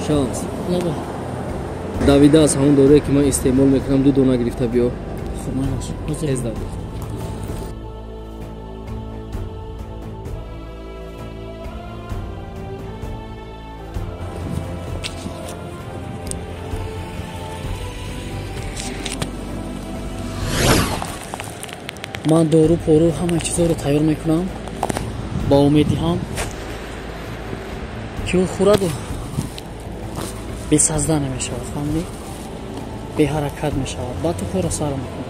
شانس لبه دویده از همون دوره که من استعمال میکنم 2 دانه گرفته بیا. خب من حاضر تیز دوید. من دارو پرو همه چیزا رو تیار میکنم با امیدی هم که او خورد و بسزده نمیشود. فهمیدی؟ به حرکت میشود. بعد تو کار سر میکنی.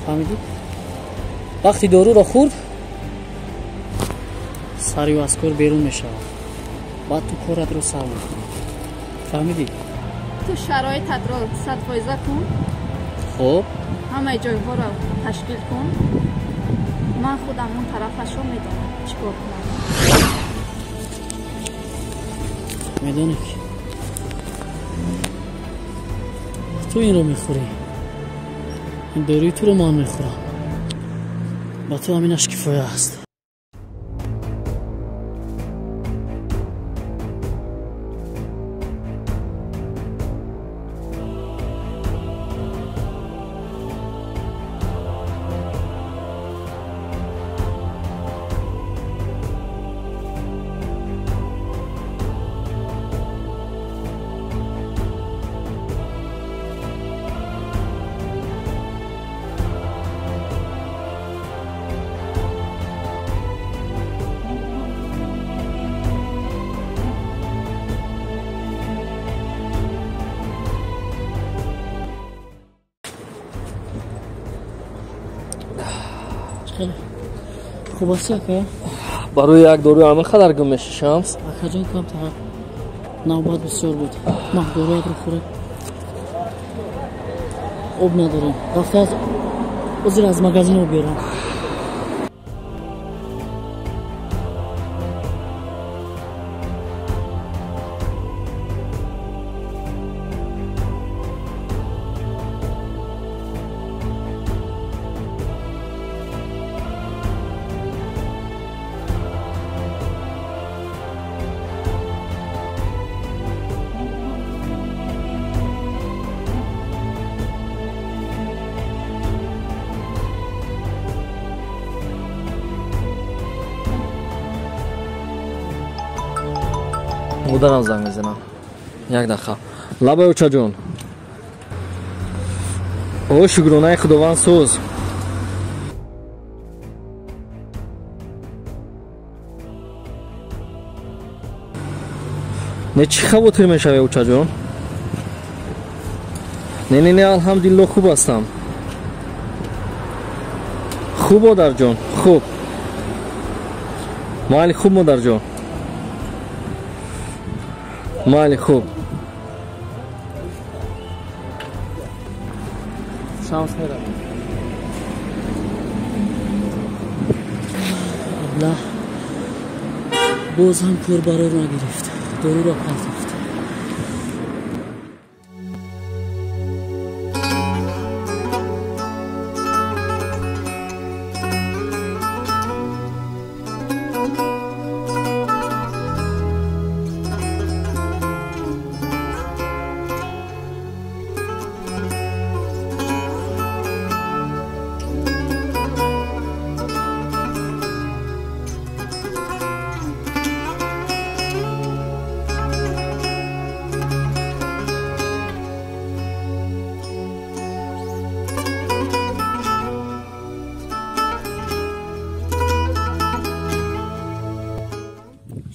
فهمیدی؟ وقتی دارو را خورد سری و از کار بیرون میشود. بعد تو کارت رو سر میکنی. فهمیدی؟ تو شرایطت را 100% کن. خب همه جایها را تشکیل کن. من خودم اون طرفش رو میدونم چیکار کنم. میدونی که تو این رو میخوری، این داروی تو رو من میخورم، با تو همینش کفایه است. خیلی خوب است که برای یک دارو همه خدر گم میشه شمس. اکا جان کم تا نوبت بسیار بود. من داروی رو خورد آب ندارم. رفته از وزیر از مغازین آب بیارم. مادرم زنگ میزنم. یک دقیقه. لبه اوچا جون. او شکرانه خداوند سوز. نه چی خبر میشه اوچا جون؟ نه الحمدلله خوب هستم. خوب مادر جون. خوب. مالی خوب مادر جون. مالی خوب. شانس میدم. ابله باز هم کور برای رو نگرفت. دارو را پرتافت.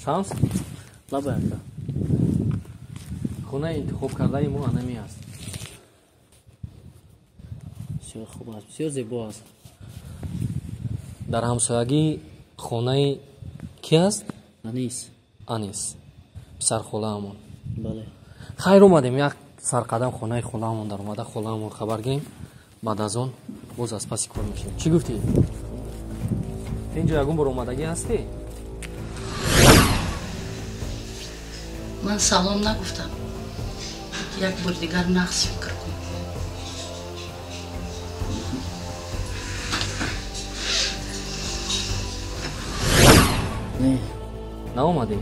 شانس لبه اکا خونه انتخاب کرده ما انمی است. بسیار خوب است. بسیار زیبا است. در همسایگی خونه کی است؟ انیس پسر خاله همون. بله خیر اومدیم یک سرقدم خونه خاله همون در اومده. خاله همون خبر گیم بعد از اون باز از پسی کار میشیم. چی گفتی؟ اینجا یکون بر اومدگی هستی؟ من سلام نگفتم. یک بار دیگر نقص فکر کن. نه اومدی؟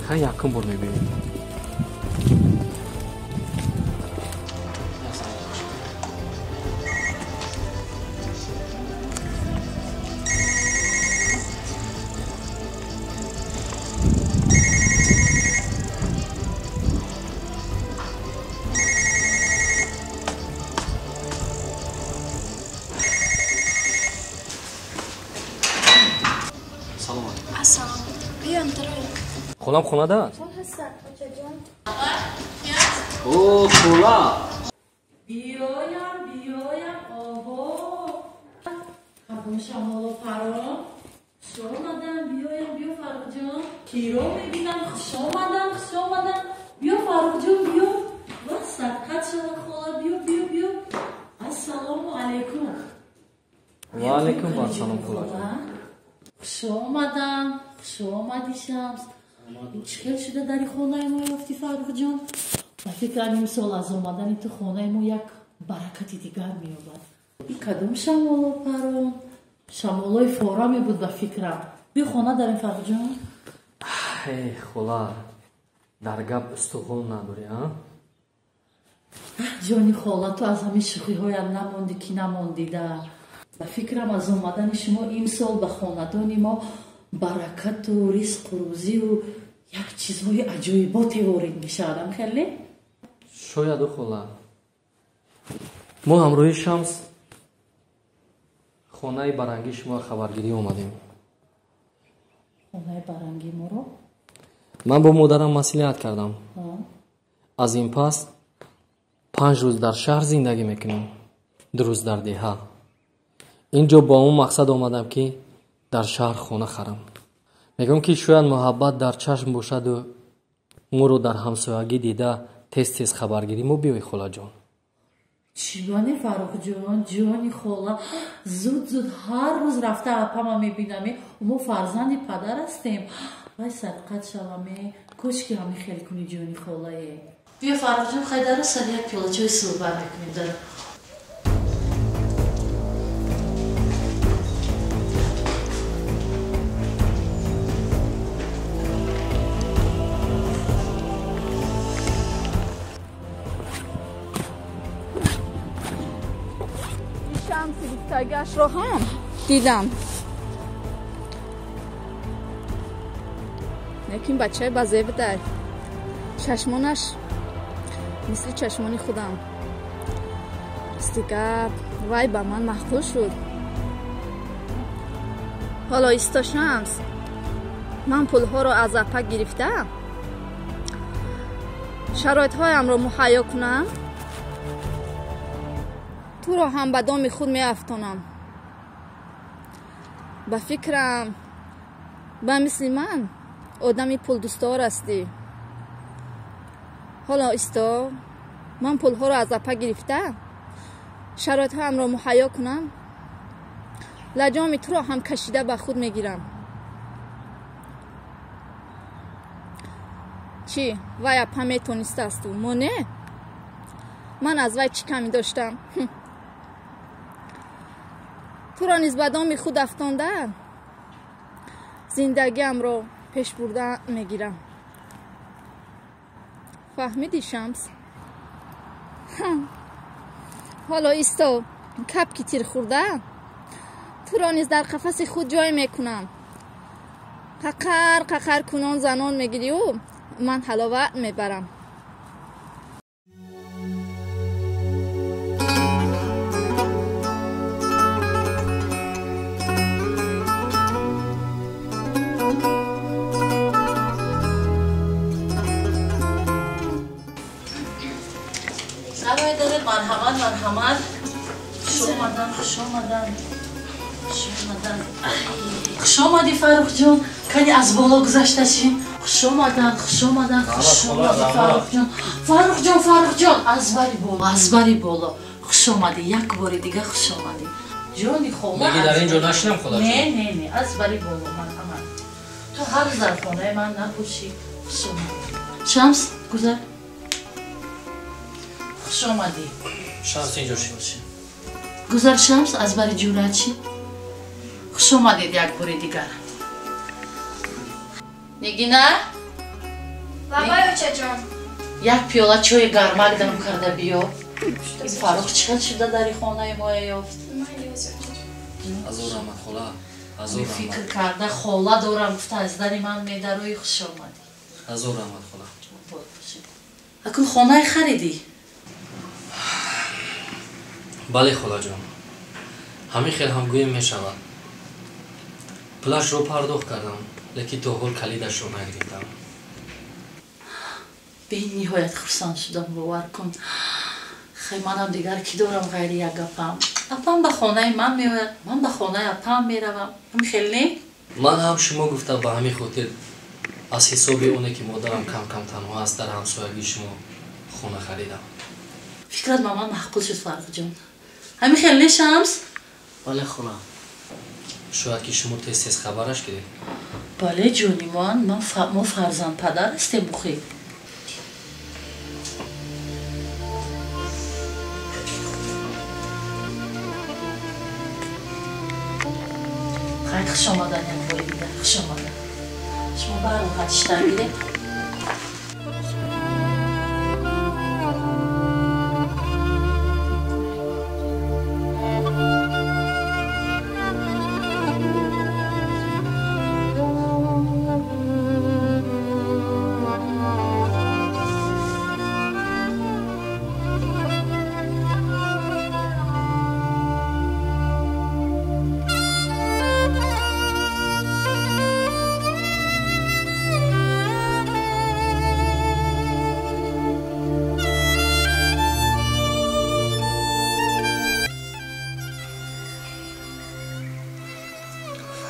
خیلی یکم بار میبینیم. خونم خونه است. چون هست بچه جان؟ اوه خولا بیایم آبا خبون شمال و پرام خوش آمدن بیا فرق جان کیرو میبینم خوش آمدن بیا فرق جان بیا و صدقت شما خواهد بیا السلام علیکم و علیکم السلام خولا خوش آمدی شمس چخیل شده داری خونه ما یافتی فرق جان و فکرم این سال از آمدن تو خونه ما یک برکتی دیگر میابد این کدوم شمال و پرام شمالای فورا می بود به فکرم بیا خونه داریم فرق جان ای خولا در گپ استخون نداری ها جانی خولا تو از همین شوخی هایم نماندی که نماندی ده به فکرم از آمدن شما این سال به خاندان ما برکت و رزق و روزی و یک چیزهای عجایباتی وارد میشدم خیلی شاید خولا ما همروی شمس خانه برنگی شما خبرگیری اومدیم خانه برنگی ما رو من با مادرم مصلحت کردم از این پس 5 روز در شهر زندگی میکنیم 2 روز در دیها اینجا با اون مقصد آمدم که در شهر خانه خرم میگم که شاید محبت در چشم باشد و ما رو در همسایگی دیده تیز خبرگیری ما بیای خولا جان چیگانی فرق جان جانی خولا زود هر روز رفته اپا میبینم ما فرزند پدر هستیم وای صدقت شوامه کاش که همه خیلی کنی جانی خولایه بیا فرق جان خیلی در سر یک پیاله چای صحبت میکنیم در تاگش رو هم دیدم لیکن بچه بازه بده چشمانش مثل چشمانی خودم استیگه وای با من مخفول شد حالا ایستا شمس من پولها رو از اپا گرفتم شرایط هایم رو مهیا کنم تو رو هم به دام خود می افتانم به فکرم به مثل من آدمی پول دوستدار هستی حالا استا من پول ها رو از اپا گرفته شرایط هم رو مهیا کنم لجام تو رو هم کشیده به خود میگیرم چی وای اپا میتونسته است و ما نه من از وای چی کمی داشتم تو را نیز به دام خود افتانده زندگیم رو پیش برده میگیرم فهمیدی شمس؟ حالا ایستا کپ که تیر خورده تو را نیز در قفس خود جای میکنم ققر کنان زنان میگیری و من حلاوت میبرم مرحمت خوش آمدی فرخ جان کنی از بالا گذشته شیم خوش آمدن فرخ جان از بری بالا خوش آمدی یک بار دیگه خوش آمدی جانی خولا میگی در اینجا نشنم خدا نه از بری بالا مرحمت تو هر ظرفانه من نپوشی خوش آمدی شمس گذر خوش آمدی شمس اینجا شی گذر شمس از بری جورت چی خوش آمدید یک بار دیگر نگینا بابا بچه جان یک پیاله چای گرمک دم کرده بیا این فرخ چقدر شده در خانه ما یافت از او رحمت خولا از او فکر رحمت کرده خولا دارم گفته از در من میدروی خوش آمدی از او رحمت خولا اکن خانه خریدی بله خولا جان همین خیلی همگویم می شود پلش رو پرداخت کردم لیکن تو حال کلیدش رو نگرفتم به این نهایت خرسند شدم باور کن. خیلی منم دیگر کی دارم غیر یک اپم به خانه من میآید، من به خانه اپم میروم. همین خیلی من هم شما گفتم به همین خاطر از حساب اونه که مادرم کم کم تنها است در همسایگی شما خونه خریدم. فکرت با من محقول شد فرق جان. همین خیلی شمس؟ بله خونه. شاید که شما تست خبرش کردید. بله جونی ما فرزند پدر هستیم بخیر. خیلی خوش آمدن یک باری دیگر خوش آمدن. شما برای خدشتر گیره؟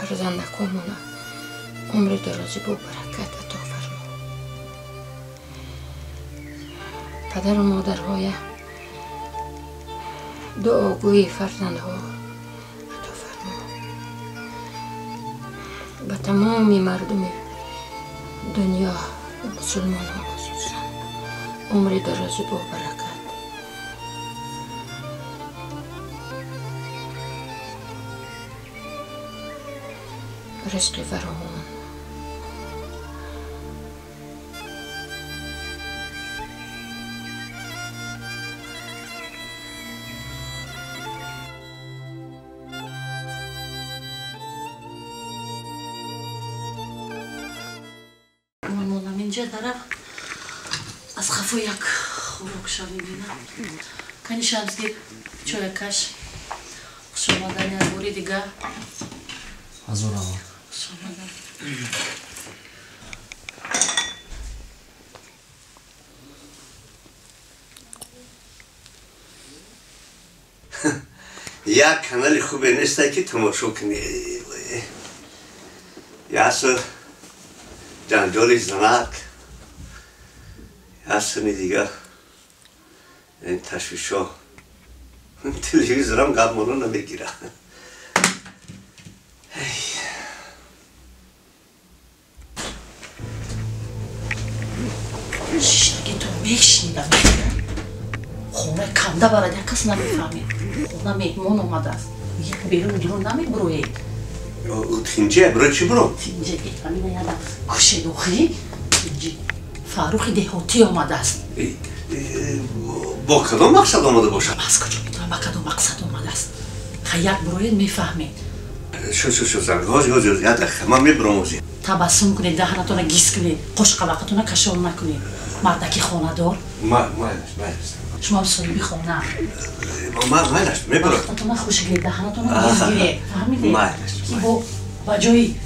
فرزندکامون عمر درازی با برکت عطا فرما. پدر و مادرهای دعاگوی فرزندها عطا فرما. به تمامی مردم دنیا مسلمان ها خصوصا عمر درازی با برکت. رزق فراوان. مامانم اینجا طرف از خفو یک خوراک شنیدینم. کنی شمس گیر چای کش. خوش آمدن یک باری دیگه. حضور آقا. خوش آمدن. یک کانال خوبه نیسته که تماشا کنی. یاسو جنجال زنک یاسونی دیگه این تشویشا تلویزیونم گرمانو نمیگیره. شیشتگی تو میشنیدم خونه کنده برای یک کس نمیفهمید. خونه مهمان اومده است. یک بیرون درون نمیبروید. تینجه برو چی برو؟ تینجه فهمیده یادم کشیدوخی تینجه فاروق دهاتی اومده است. با کدام مقصد آمده باشه؟ از کجا میتونم با کدام مقصد اومده است؟ خیلی بروید میفهمید. شو زنگاز یاد خمام میبروموزی. تبسم کنید دهنتون گیس کنید قشق وقتتون کشون نکنید. مردکی خانه دار. مایلش. شما صاحبی خونه. مایلش میبرم. وقتتون خوشگلی دهنتون گیس گیره. فهمیده؟ مایلش. کی با جایی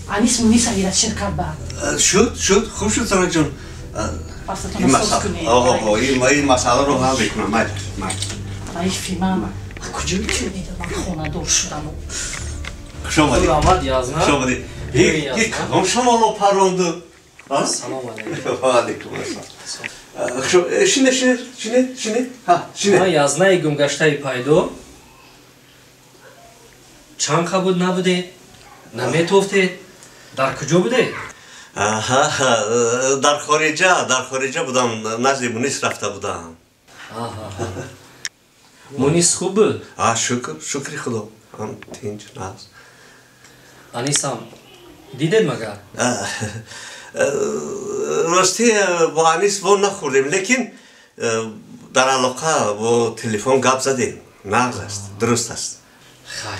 انیس مونیس اگرد شرکت بعد. شد خوب شد زنگ جون. پستتون سوز کنید. این مسئله رو هم بکنم. مایلش. من فیلمم کجا میتونید من خانه دار شدم. شما دی. آمد یازنا. شما دی. یک کدام شما رو پروندو. سلام علیکم. و علیکم السلام. شینه. ها شینه. ما یازنای گمگشته پیدا چند بود نبوده نمیتوفته در کجا بوده؟ در خارجه بودم نزد مونیس رفته بودم. مونیس خوب بود؟ شکری خدا هم تینج ناز. انیسم دیدید مگر؟ راستی با انیس با نخوردیم لیکن در علاقه با تلفن گپ زدیم. نقض است درست است. خیر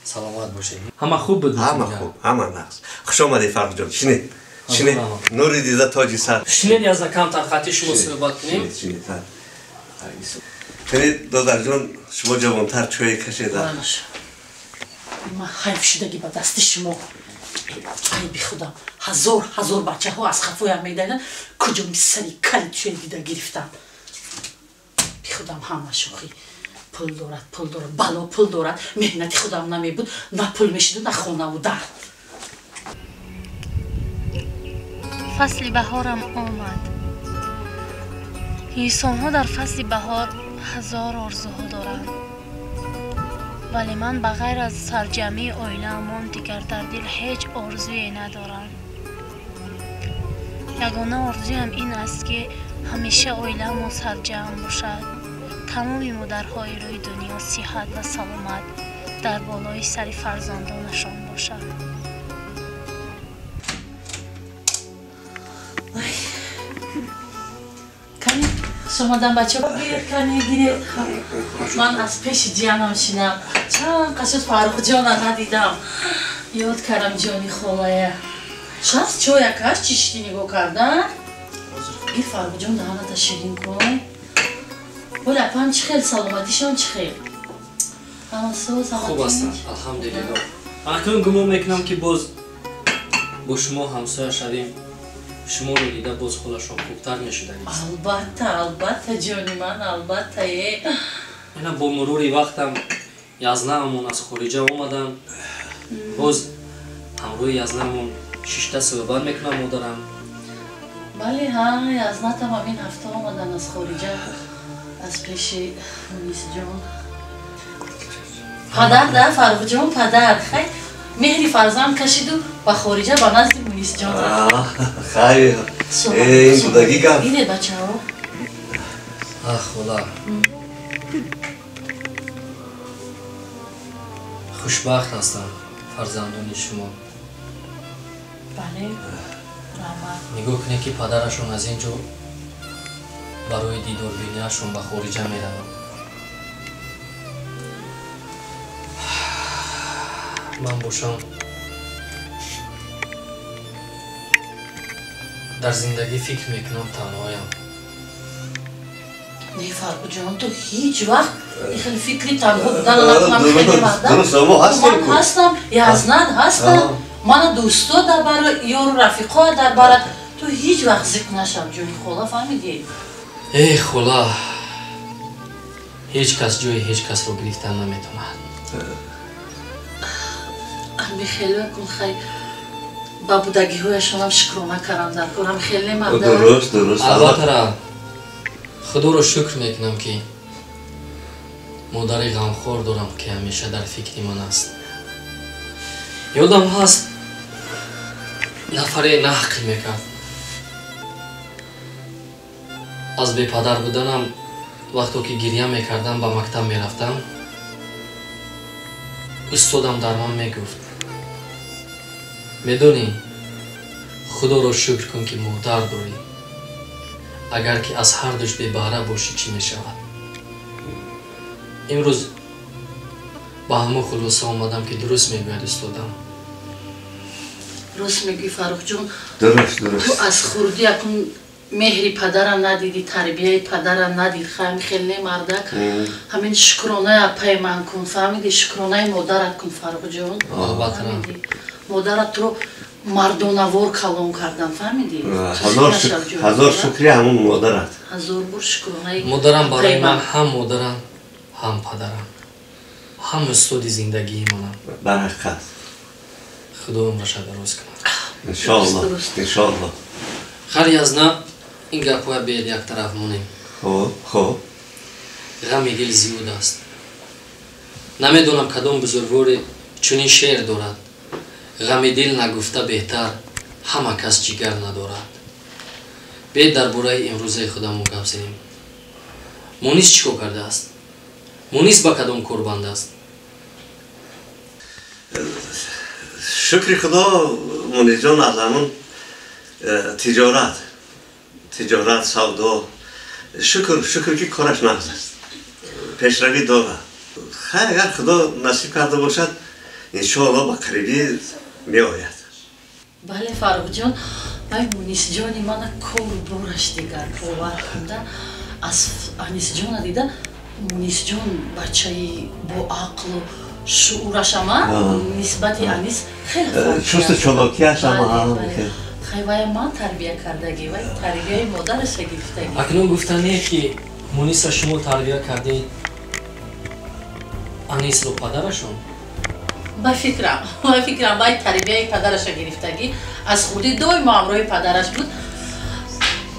سلامت باشید. همه خوب بود؟ همه خوب همه نقض. خوش آمدی فرق جان. شنید نوری دیده تاجی سر. شنید یازده کم تر خطی شما صحبت کنیم؟ شنید دادر جان شما جوانتر چوی کشیده. من حیف شدگی با دست شما ай бихудам ҳазор бачаҳо аз хафоям медоиданд куҷоми сари кали чӯе дида гирифтам бихудам ҳама шӯхӣ пул дорад бало пул дорад меҳнати худам намебуд на пул мешиду на хонаву дар фасли баҳорам омад инсонҳо дар фасли баҳор ҳазор орзуҳо доранд вале ман ба ғайр аз сарҷамии оилаамон дигар дар дил ҳеҷ орзуе надорам ягона орзуям ин аст ки ҳамеша оилаамон сарҷамъ бошад тамоми модарҳои рӯи дунё сиҳат ва саломат дар болои сари фарзандонашон бошад шомадан бачаҳо гиред кани гиред ман аз пеши ҷиянам шинам чанд қашуд фаррухҷона надидам ёд кардам ҷони холая шаст чоя каш чӣ шидӣ нигоҳ кардан гир фаррухҷон даҳаната ширин кун бола пам чӣ хел саломатишон чӣ хел хуб астанд алҳамдулиллоҳ акнун гумон мекунам ки боз бо шумо ҳамсоя шавем шуморо дида боз холашон хубтар мешудагист албатта ҷони ман албатта ина бо мурури вақтам язнаамон аз хориҷа омаданд боз ҳамроҳи язнаамон шишта суҳбат мекунам модарам бале ҳа язнатам ҳамин ҳафта омадан аз хориҷа аз пеши мунисҷон падар да фаррухҷон падар меҳри фарзанд кашиду ба хориҷа ба назди мунисҷон хайр ин будагӣ гап ине бачаҳо хола хушбахт ҳастанд фарзандони шумо бале раҳмат нигоҳ кунед ки падарашон аз ин ҷо барои дидорбиниашон ба хориҷа мераванд ман бошам дар зиндагӣ фикр мекунам танҳоям не фаррухҷон ту ҳеҷ вақт хеле фикри танҳо будан накунам хеле вақтман ҳастам язнат ҳастам мана дӯсто дар бара ёру рафиқоя дар бара ту ҳеҷ вақт зикр нашав ҷои хола фаҳмидӣ хола ҳеҷ кас ҷои ҳеҷ касро гирифтан наметавонад хеле кун хай ба будагиҳояшонам шукрона кардам дар корам хеле мада дуруст албаттара худоро шукр мекунам ки модари ғамхор дорам ки ҳамеша дар фикри ман аст ёдам ҳаст нафаре нақл мекард аз бепадар буданам вақто ки гирья мекардам ба мактаб мерафтам устодам дар ман мегуфт медонӣ худоро шукр кун ки модар дорӣ агар ки аз ҳар душ бебаҳра бошӣ чӣ мешавад имрӯз ба ҳамон хулоса омадам ки дуруст мегӯяд устодам рост мегӯӣ фаррухҷон дуруст ту аз хурдӣ акун меҳри падара надиди тарбияи падара надид хайм хеле мардак ҳамин шукроная пайман кун фаҳмидӣ шукронаи модарат кун фаррухҷон фаҳмидӣ модарат туро мардонавор калон кардан фаҳмидӣ ҳазор шукри ҳамон модарат ҳазор бор шукронаи модарам барои ман ҳам модарам ҳам падарам ҳам устоди зиндагии манам барақат худо умраша дароз кунад иншоаллоҳ хар язна ин гапҳоя бед яктараф монем хоб ғами дил зиёд аст намедонам кадом бузургворе чунин шеър дорад ғами дил нагуфта беҳтар ҳама кас ҷигар надорад бед дар бораи имрӯзаи худамон гап занем мунис чӣ кор кардааст мунис ба кадом кор бандааст шукри худо мунисҷон аз ҳамон тиҷорат савдо шукр ки кораш нағз аст пешравӣ дорад хай агар худо насиб карда бошад иншоаллоҳ ба қарибӣ меояд бале фаррухҷон ай мунисҷони мана кор бораш дигар бовар кунда аз анисҷона дида мунисҷон бачаи боақлу шуурашама нисбати анис хеле чувство чолокиаш ама хайвая ман тарбия кардаги вай тарбияи модараша гирифтаги акнун гуфтане ки муниса шумо тарбия кардед анисро падарашон ба фикрам вай тарбияи падараша гирифтаги аз худи доимо ҳамроҳи падараш буд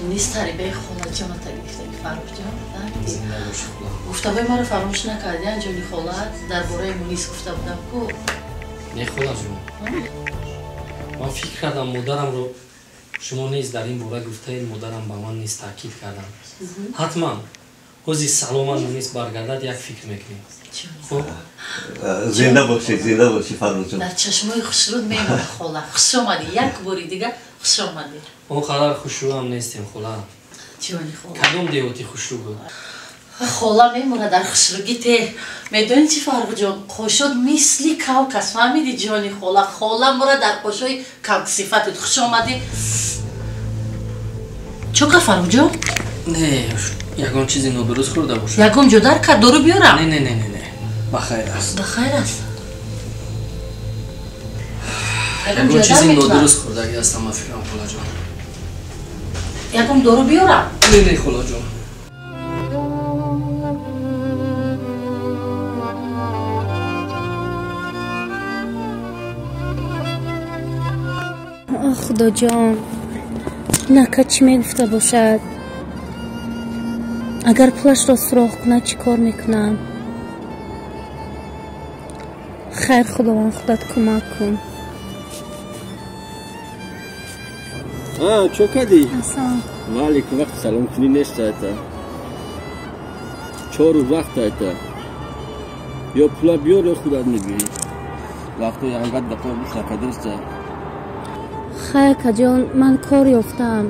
нис тарбияи холаҷоната гирифтаги фарухҷон гуфтаҳои маро фаромӯш накарди анҷони холат дар бораи мунис гуфта будам ку не холаҷон ман фикр кардам модарамро шумо низ дар ин бора гуфтаед модарам ба ман низ таъкид кардам ҳатман ҳози саломат мунис баргардад як фикр мекунем хуб зинда боши фарухҷон дар чашмои хушруд мемона хола хуш омадӣ як бори дига хуш омадӣ он қадар хушрӯам нестем хола ҷони хола кадом деҳоти хушрӯ буд хола мемона дар хушругӣ те медони чӣ фарухҷон қошод мисли кавк аст фаҳмиди ҷони хола мора дар қошои кавксифат буд хуш омадӣ чо ка фарухҷон не ягон чизи нодуруст хӯрда бошад ягон ҷодар кард дору биёрам не бахайр аст бахайр аст ягон чизи нодуруст хӯрдаги ҳастам ман фикрам холаҷон ягон дору биёрам не холаҷон خداجان لکه چی میگفته باشد اگر پولش را سراغ کنه چی کار میکنم خیر خداوند خودت کمک کن چه کردی؟ اصلا مالک وقت سلام کنی نیست ایتا 4 روز وقت ایتا یا پولا بیار یا خودت میگیری وقتی انقدر دقیق بیش نکدرسته خیر کجان من کار یافتم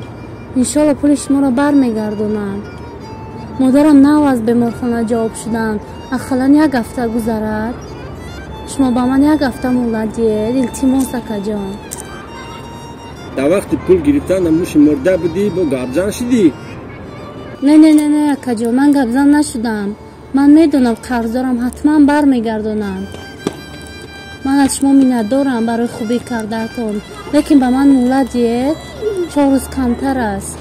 انشالله پول شما را بر میگردونم مادرم نو از بیمارخانه جواب شدن اخلا یک هفته گذرد شما با من یک هفته مولد دید التماس کجان در وقت پول گرفتن نموش مرده بودی با گبزن شدی نه کجان من گبزن نشدم من میدونم قرضدارم حتما بر میگردونم من از شما منت دارم برای خوبی کردتون لیکن به من مولد دید 4 روز کمتر است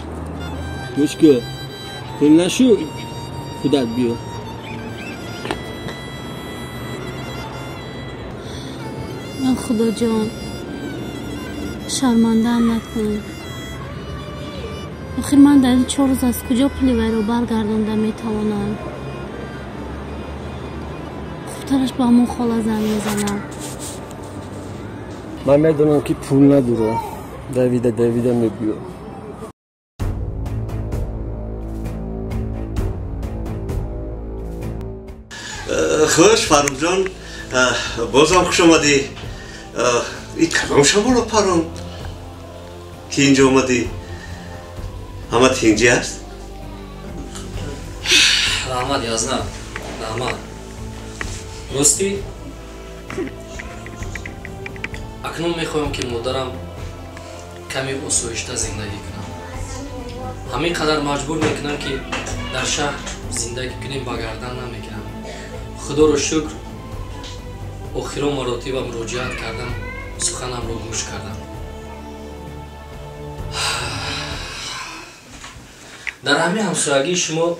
مشکل پول نشو خودت بیو من خدا جان شرمنده هم نکن آخر من در این 4 روز از کجا پولی وی رو برگردانده میتوانم خوبترش با همون خاله زن میزنم من میدونم که پول نداره دویده میبیو خوش فاروق جان بازم خوش آمدی این کدام شما رو پرم که اینجا آمدی همه اینجی هست رحمت یازنه رحمت راستی اکنون میخوایم که مادرم کمی آسایشته زندگی کنم همین قدر مجبور میکنم که در شهر زندگی کنیم با گردن نمیکنم خدا رو شکر آخرین مراتب مراجعت کردم سخنم رو گوش کردم در همین همسایگی شما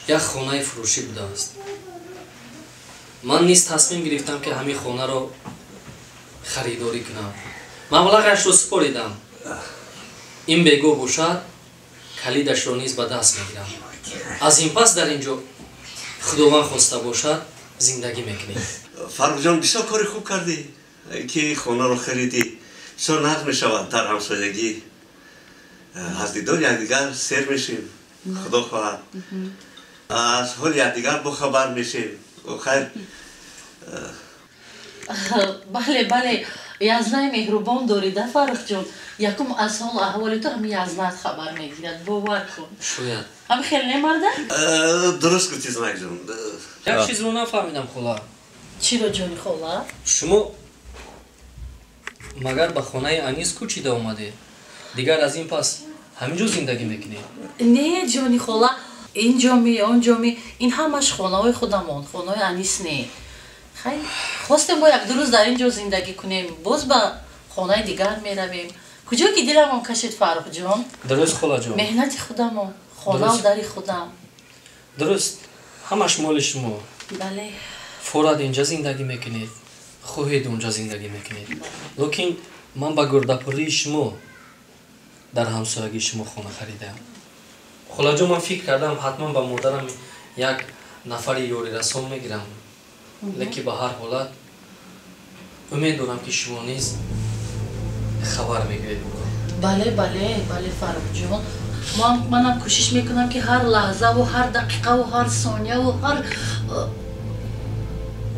یک خانه فروشی بوده است من نیز تصمیم گرفتم که همین خانه رو خریداری کنم مبلغش رو سپاریدم این بگو باشد کلیدش رو نیز به دست میگیرم از این پس در اینجا خداوند خواسته باشد زندگی میکنیم فاروق جان بسیار کاری خوب کردی که خانه رو خریدی بسیار نقد میشود در همسایگی از دیدار یکدیگر سیر میشیم خدا خواهد از حال یکدیگر بخبر میشیم خیر بله язнаи меҳрубон дорida фаррух ҷон якум аз ҳол аҳволи ту ҳамин язнат хабар мегирад бовар кун шояд ҳами хел немарда дуруст гуфтӣ знак ҷон як чизро нафаҳмидам хола чиро ҷони хола шумо магар ба хонаи анис кӯчида омадед дигар аз ин пас ҳаминҷо зиндагӣ мекунед не ҷони хола ин ҷоми он ҷоми ин ҳамаш хонаҳои худамон хонаҳои анис не خیلی خواستیم با یک دو روز در اینجا زندگی کنیم، باز با خانه دیگر میرویم. کجا که دلم کشید فرخ جان؟ درست خاله جان. مهنت خودم، خانه و داری خودم. درست، همش مال شما. بله. فوراد اینجا زندگی میکنید، خواهید اونجا زندگی میکنید. لیکن من با گردپوری شما در همسایگی شما خانه خریدم. خاله جان من فکر کردم حتما با مادرم یک نفر یاری رسان میگیرم. لیکن به هر حالت امید دارم که شما نیز خبر میگوید. بله فرخ جان. منم کوشش میکنم که هر لحظه و هر دقیقه و هر ثانیه و هر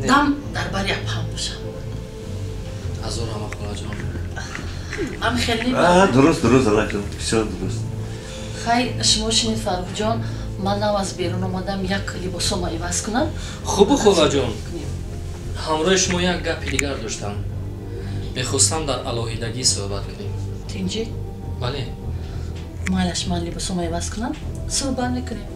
دم در بر اپم باشم. از اون همه خاله جان. ام خیلی درست خاله جان، بسیار درست. خیلی شما شنید فرخ جان، من از بیرون آمدم یک لباسم عوض کنم. خوب خاله جان. همراه شما یک گپ دیگر داشتم. میخواستم در علاهیدگی صحبت کنیم. تینجی؟ بله. مالش من لباسم عوض کنم، صحبت میکنیم.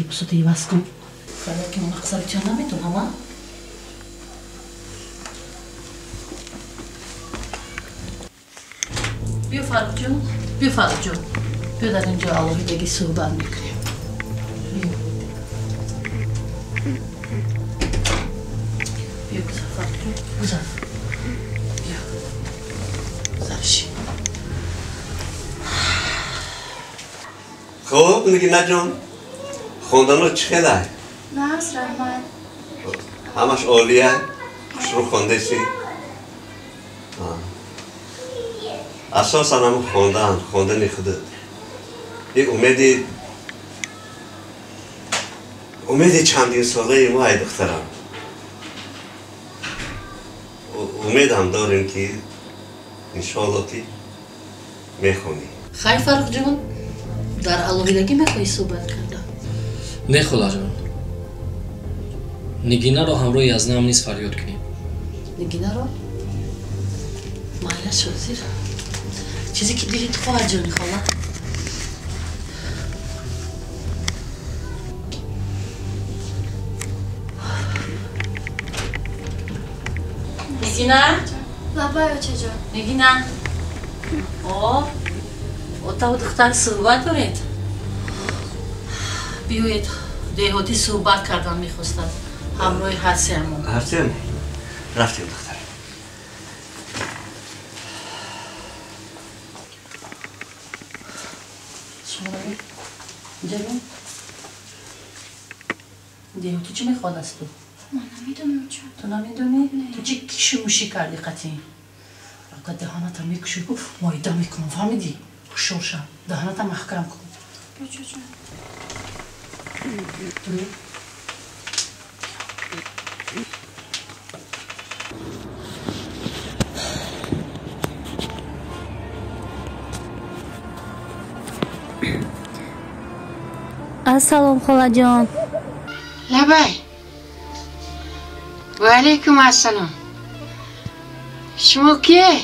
بسوتی عوض کن. خیلی که من اقصر چه نمیتونم ها؟ بیا فرخ جان، بیا در اینجا علاهیدگی صحبت میکنیم. بیا گذار فرخ جان، گذار. بیا گذارشی. خب نگینه جان، خوندن رو چه خیلی؟ ناز رحمت. همش عالیه؟ شروع خونده سی؟ اساسا هم خوندن خودت. یک امیدی چندین ساله ما ای دخترم. امید هم داریم که انشاءالله که میخونی. خیلی فرخ جان، در علاهیدگی میخوایی صحبت کردم؟ نه خاله جان. نگینه رو همراهی از نام نیست فریاد کنیم. نگینه رو؟ مالش وزیر. چیزی که دیدید خواهد جانی خاله. نگینه؟ بابا چجور؟ نگینه؟ تا و دختر صحبت دارید؟ بیایید دیهاتی صحبت کردن میخواستم همراه هرسی همون. هرسی همون؟ رفتیم دختر. شما روید؟ اینجا بیم؟ دیهاتی چی میخواد از تو؟ من نمیدونم چون. تو نمیدونی؟ تو چی کشی کردی قطعی؟ اگه دهانتا میکشی گفت مایده میکنم، فهمیدی؟ خوشحال شم، دهانتا محکم کن. بچه جون. السلام خاله جان. لبای و علیکم السلام. شما کیه؟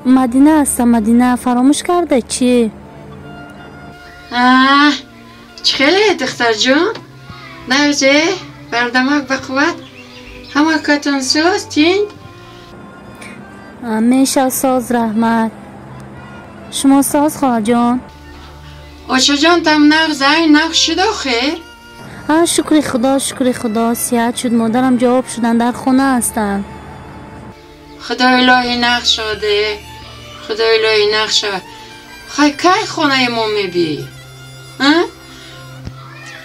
مدینه هستم. مدینه فراموش کرده چی؟ چه خیلی دختر جون؟ نوزه بردمک بقوت همه کتون ساز تین؟ میشه ساز رحمت. شما ساز خاله جان؟ آشا جان تم نغزه نقش شده خیر؟ شکر خدا سیاد شد. مادرم جواب شدن در خونه هستن. خدا الهی نقش شده. خدا الهی نقش شده. خیلی که خونه ما میبی؟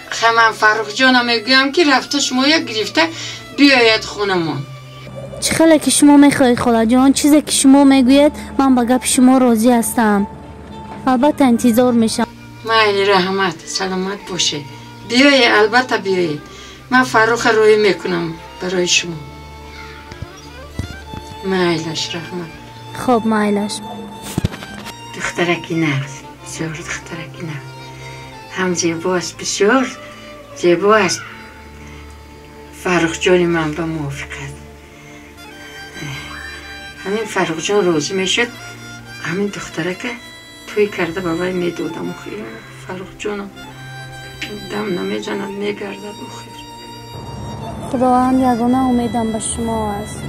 خیلی من فرخ جانم میگویم که رفته شما یک گرفته بیاید خونه ما. چه خیلی که شما میخواهید خاله جان، چیزی که شما میگوید من با گپ شما راضی هستم. البته انتظار میشم. مایلی رحمت سلامت باشه. بیایی البته بیایی. من فرخ روی میکنم. برای شما. مایلش رحمت. خب مایلش. دخترکی نغز. بسیار دخترکی نغز. هم زیباست بسیار زیباست. فرخ جانی من با موافقت. همین فرخ جان روزی میشد همین دختره که توی کرده بابای میدودم و خیلی فرخ جانم دم نمیزند میگردد و خیر. خداوند یگانه امیدم به شما است.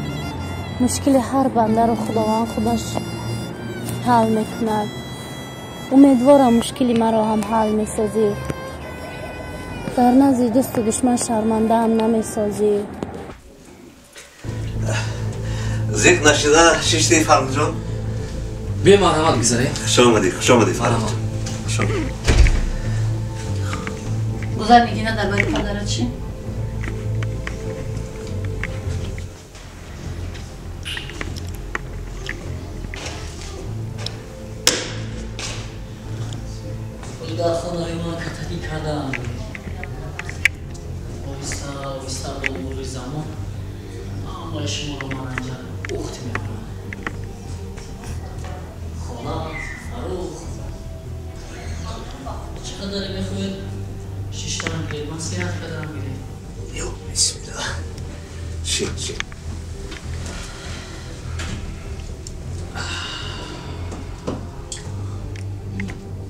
مشکل هر بنده رو خداوند خودش حل میکند. امیدوارم مشکلی مرا هم حل میسازی. در نزد دوست و دشمن شرمنده هم نمیسازی. ذکر نشده شیشتی فرخ جان؟ بیا مرحمت بگذاری. خوش آمدی فرخ جان. خوش آمدی. گذر نگینه در باید پدرت چی؟ در خانه ما کتکی کردم. آهسته با مرور زمان اما شما رو من اینجا اخت میکنم. خانه فروخ چقدر میخوید؟ 6 تا هم گیر من 3 قدرم گیره. یو بسم الله. شی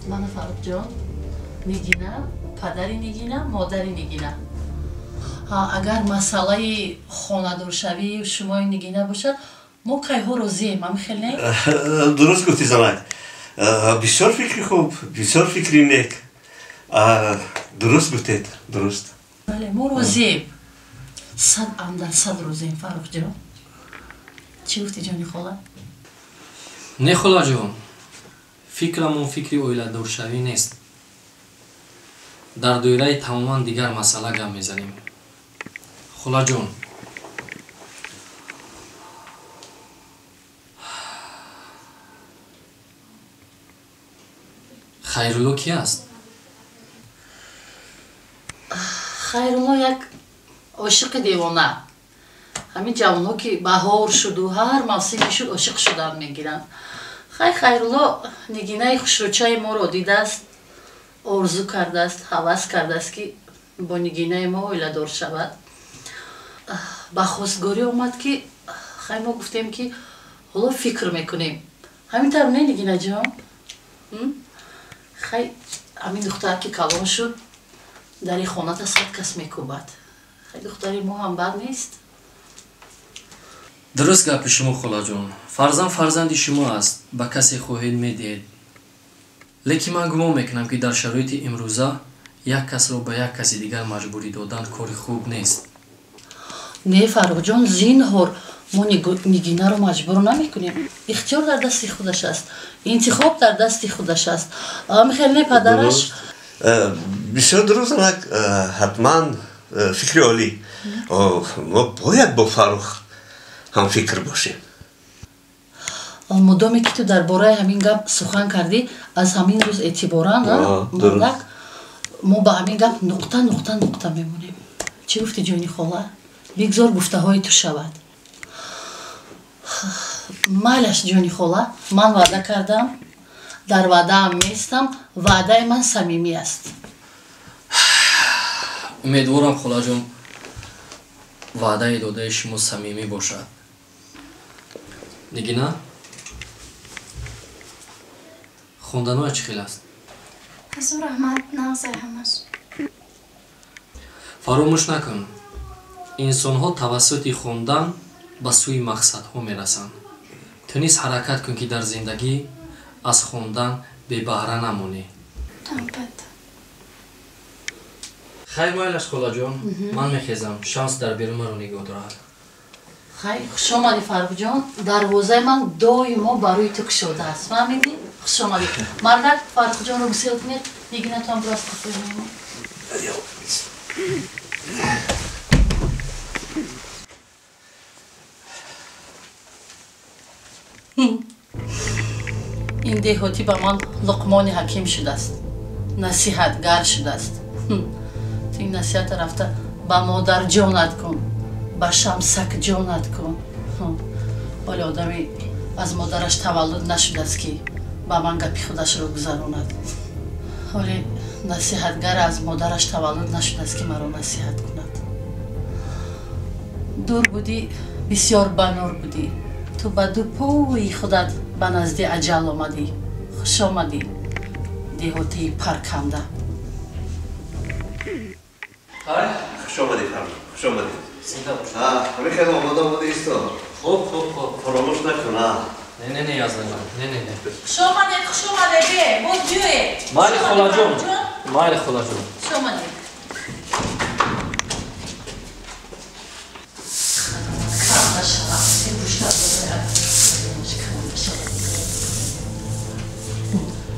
من فرخ جان نگینه پدری نگینه مادری نگینه. اگر مسئله خانه‌دارشوی شما نگینه باشد ما کیها راضییم. هم خیلی درست گفتی زمک. بسیار فکری خوب بسیار فکری نیک. درست گفتید درست. بله ما راضییم 100% راضییم فرخ جان. چی گفتی جانی خاله؟ نه خاله جان، فکرمون فکری اویله‌دارشوی نیست. در دایره تماما دیگر مسئله گپ میزنیم. خاله جان، خیرالله کی است؟ خیرالله یک عاشق دیوانه. همین جوانها که بهار شد و هر موسمی شد عاشق شدن میگیرن. خیرالله نگینه خوشروچای ما رو دیده است، آرزو کرده است، هوس کرده است که با نگینه ما اویله دار شود. با خواستگاری آمد که خیلی ما گفتیم که حالا فکر میکنیم. همین طور نه نگینه جان؟ خیلی همین دختر که کلان شد در این خانه تا 100 کس میکوبد. خیلی دختری ما هم بد نیست. درست گپ شما خاله جان. فرزند شما است، به کسی خواهید میدید. لیکن من گمان میکنم که در شرایط امروزه یک کس رو به یک کسی دیگر مجبوری دادن کاری خوب نیست. نه فرخ جان زینهار ما نگینه رو مجبور نمیکنیم. اختیار در دست خودش است. انتخاب در دست خودش است. خیلی پدرش بسیار درست زمک. حتما فکری عالی. ما باید با فرخ هم فکر باشیم. مدامی که تو درباره همین گپ سخن کردی از همین روز اعتبارا ما با همین گپ نقطه میمونیم. چی گفتی جانی خاله؟ بگذار گفته های تو شود. مالش جانی خاله من وعده کردم، در وعده هم میستم. وعده من صمیمی است. امیدوارم خاله جان وعده داده شما صمیمی باشد. نگینه خوندنها چی خیلی است؟ حضور احمد نغزه همش. فراموش نکن انسان ها توسط خوندن به سوی مقصد ها می رسند. تو نیز حرکت کن که در زندگی از خوندن بی بهره نمونی. خیر مایلش خاله جان. من میخیزم شانس در بیرون رو نگاه دارد. خیلی خوش آمدی فرخ جان. دروازه من دائما برای تو گشوده است. فهمیدی؟ خوش آمدی. مردک فرخ جان رو بسیار کنید. نگینه تو هم براست کفر میمون. این دهاتی به من لقمان حکیم شده است. نصیحتگر شده است. تو این نصیحت رفته به مادر جانت کن. باشم سک جونت کن ولی آدمی از مادرش تولد نشده است که با من گپی خودش رو گذروند ولی نصیحتگر از مادرش تولد نشده است که مرا نصیحت کند دور بودی بسیار بنور بودی تو با دو پای خودت به نزد اجل آمدی خوش آمدی دیهاتی پرکنده خوش آمدی فرمان خوش آمدی همه خیلی آماده ایستا خوب فراموش نکن نه یازده جان نه خوش آمده به بود بیوه مایل خلا جون مایل خلا جون خوش آمده کاملا شما این بوشتر بزرگ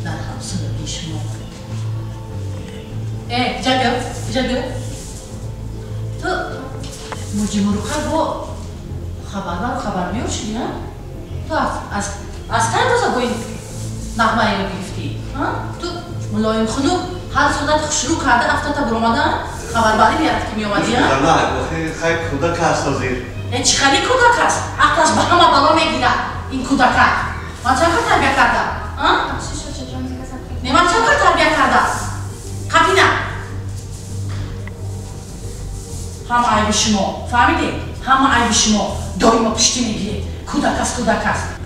در همسون بیشما جا بیا تو مجموع رو با خبر بیار شدی نه؟ تو از که روزا با این نغمه رو گرفتی؟ تو ملایم خنوب هر صدت خوشرو کرده افتاده برامدن خبربری بیاد که می آمدی ها؟ نه خیلی کودک هست از این چی خیلی کودک هست؟ عقلش به همه بالا میگیره این کودک من چه کار تربیه کرده؟ من چه کار تربیه کرده؟ قبیله همه عیب شما فهمیدی؟ همه عیب شما دایما پشتی میگیری کودک است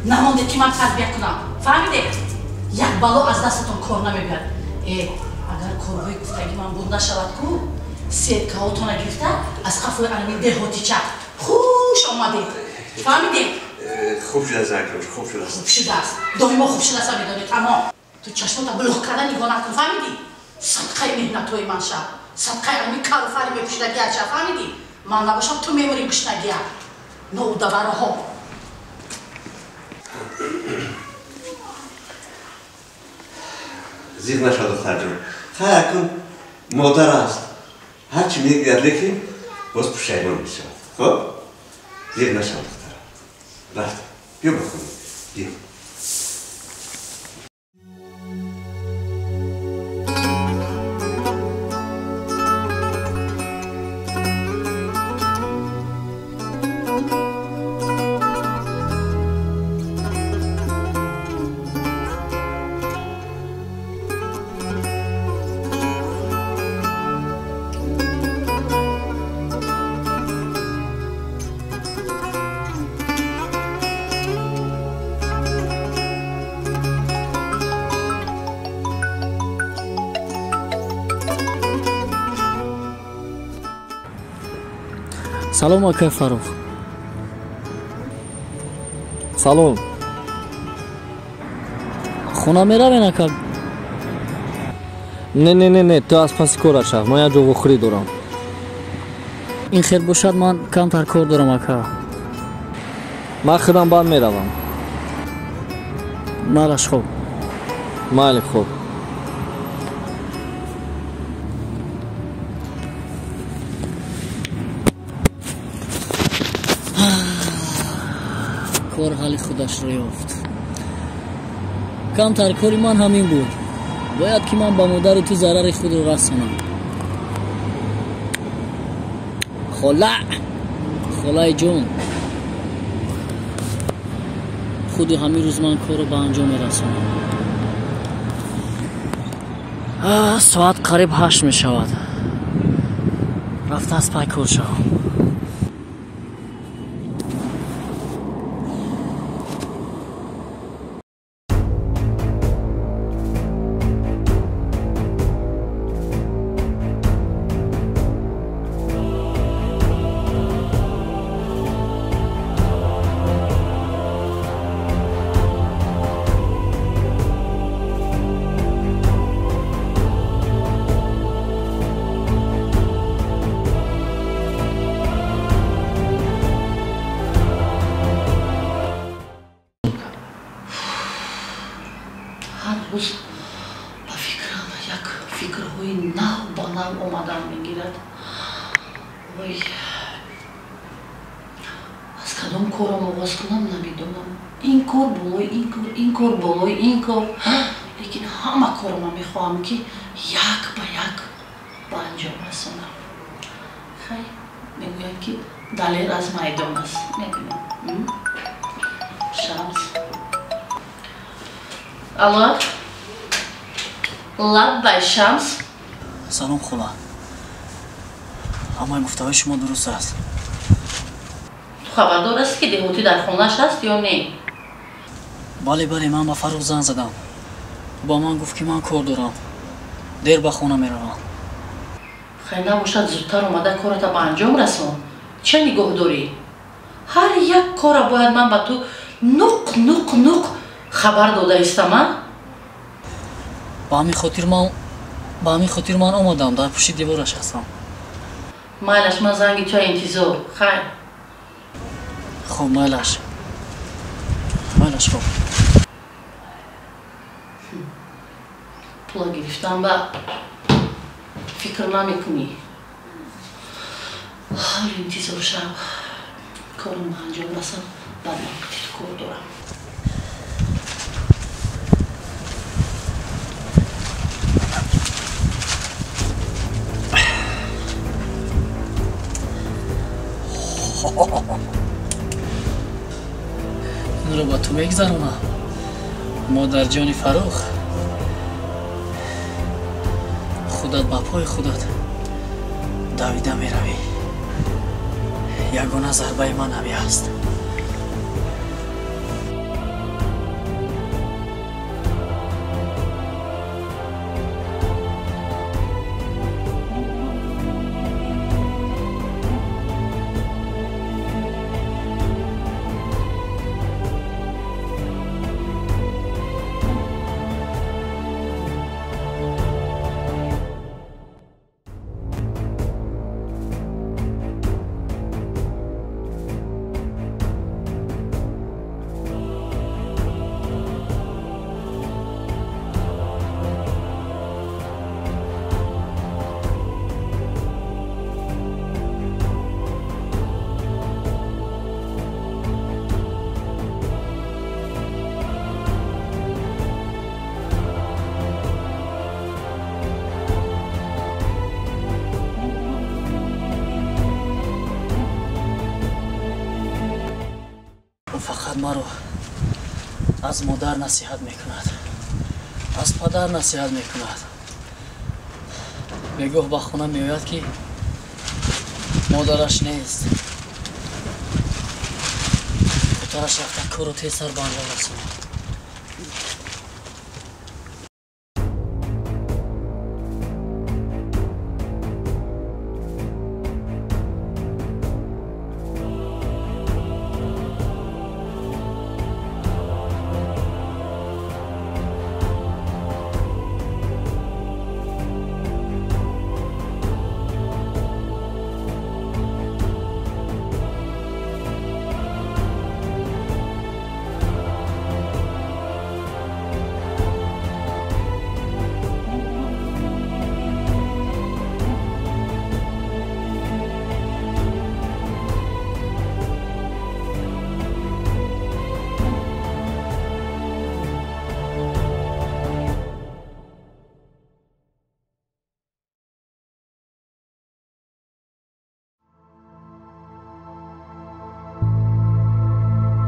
نمانده که من تربیه کنم فهمیدی؟ یک بلا از دستتون کار نمیبید اگر کارهای گفتگی من بود نشود کو سید که هاتون گرفته از خفوی علمی دهاتی چه خوش آمدید فهمیدی؟ خوب شده است اکرامش خوب شده است خوب شده است دایما خوب شده است میدانی تمام تو چشمات بلوخ کردن نگاه نکن فهمیدی؟ صدقه مهنتوی من شد صدقه علمی کار و فری بپشنگی چه فهمیدی؟ من نباشم تو میموری پشنگی نو دبره ها زیر نشد دختر جون خیلی کن مادر است هرچی میگرد لیکن باز پشیمان میشود خب زیر نشد دختر رفت بیا بخونی بیا سلام آقای فروخ سلام خونه میروین اکا نه تو از پس کار شو من یک جا بخوری دارم این خیر باشد من کمتر کار دارم اکا من خودم بعد میروم مالش خوب مال خوب کار حال خودش رو یافت کمتر کاری من همین بود باید که من با مادر تو ضرر خود رو رسانم خلای جون خودی همین روز من کار رو به انجام رسانم ساعت قریب 8 می شود رفته از پای کار شوم روز با فکرم یک فکرهای نو با نو آمدن میگیرد وای از کدام کارم آغاز کنم نمیدونم این کار بالای این کار بالای این کار لیکن همه کارم میخواهم که یک به یک به انجام رسانم خیلی میگوید که دلیر از میدان است. میبینیم شمس الو لب شمس. سلام خلا. اما گفته‌های شما درست است. تو خبردار هستی که دهوتی در خونه‌اش هست یا نه؟ بله من با فروخ زنگ زدم. با من گفت که من کار دارم. دیر به خونه میروم. خیلی نباشد زودتر اومده کارت به انجام رسون. چه نگاه داری؟ هر یک کار باید من به تو نق خبر داده استم. با همین خاطر من آمدم در پشت دیوارش هستم. مایلش من زنگ تو انتظار. خیر. خب مایلش خب. پول گرفتم با فکر نمیکنی. حال انتظار شب کارم انجام رسم بعد من تو کار دارم. این رو با تو میگذرونم مادر جان فروخ. خودت با پای خودت دویده میروی. یگانه ضربه من همین است. فقط مرا از مادر نصیحت میکند، از پدر نصیحت میکند. میگوه به خونه میآید که مادرش نیست. پدرش رفته کار و تیز سر به انجام رساند.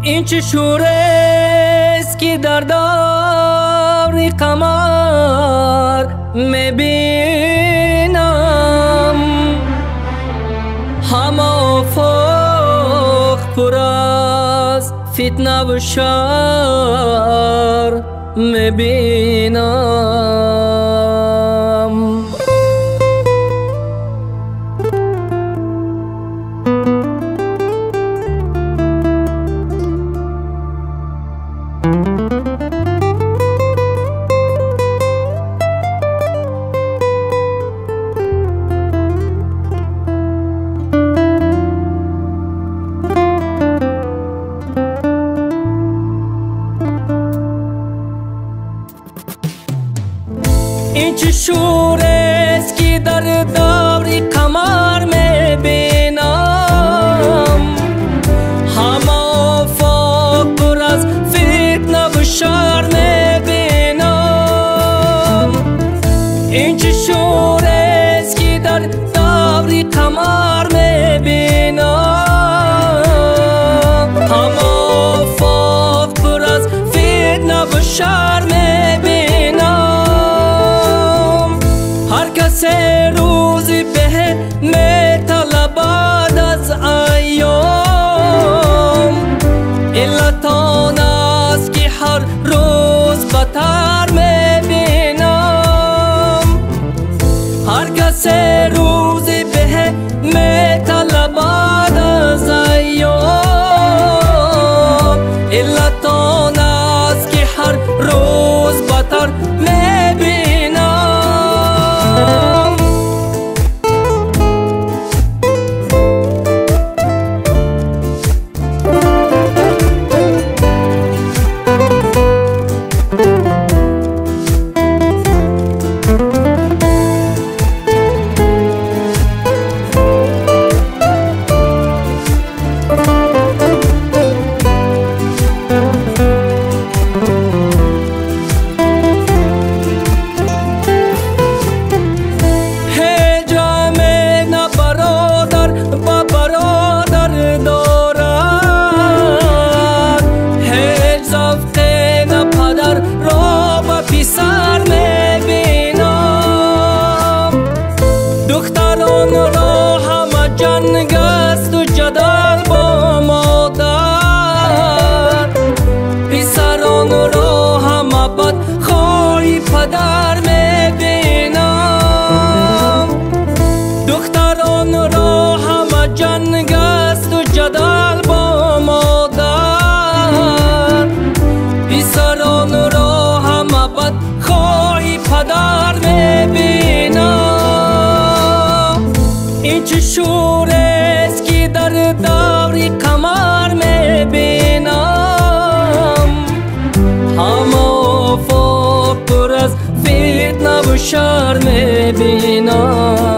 این چه شور است که در دور قمر میبینم، همه افق پر از فتنه و شر میبینم. این چه شور است که در دور قمر میبینم، همه افق پر از فتنه و شر میبینم. این چه شور است که در دور قمر میبینم، همه فوق پر از فتنه و شر میبینم هر کس روزی به میطلبد از ایام علت آن است که هر روز بدتر میبینم هر کس روزی به میطلبد از ایام علت آن است که هر روز بدتر میبینم شور است که در دور قمر میبینم همه فوق پر از فتنه و شر میبینم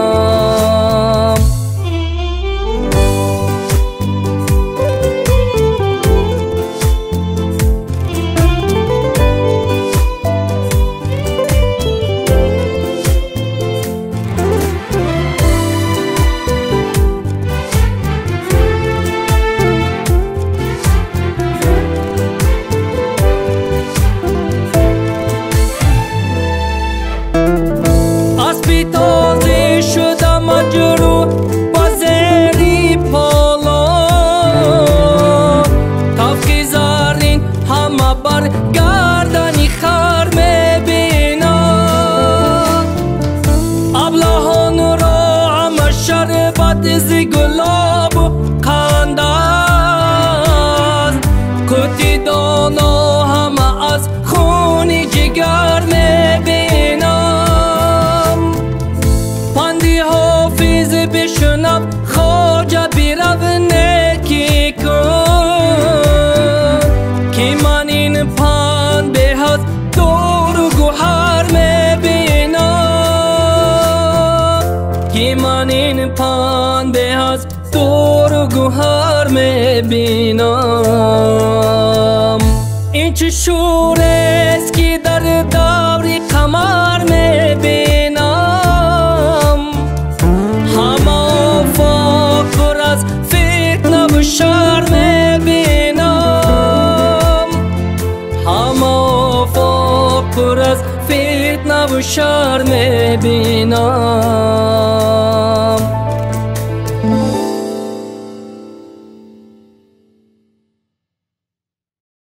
گلاب و قند است کتی دانا همه از خون جگر میبینم پندی حافظ بشنم خواجه بیرو نکی کن که من این پند به از دور و گوهر میبینم که من این پند به از دور و گوهر میبینم این چه شور است که در دور قمر میبینم همه فوق پر از فتنه و شر میبینم همه فوق پر از فتنه و شر میبینم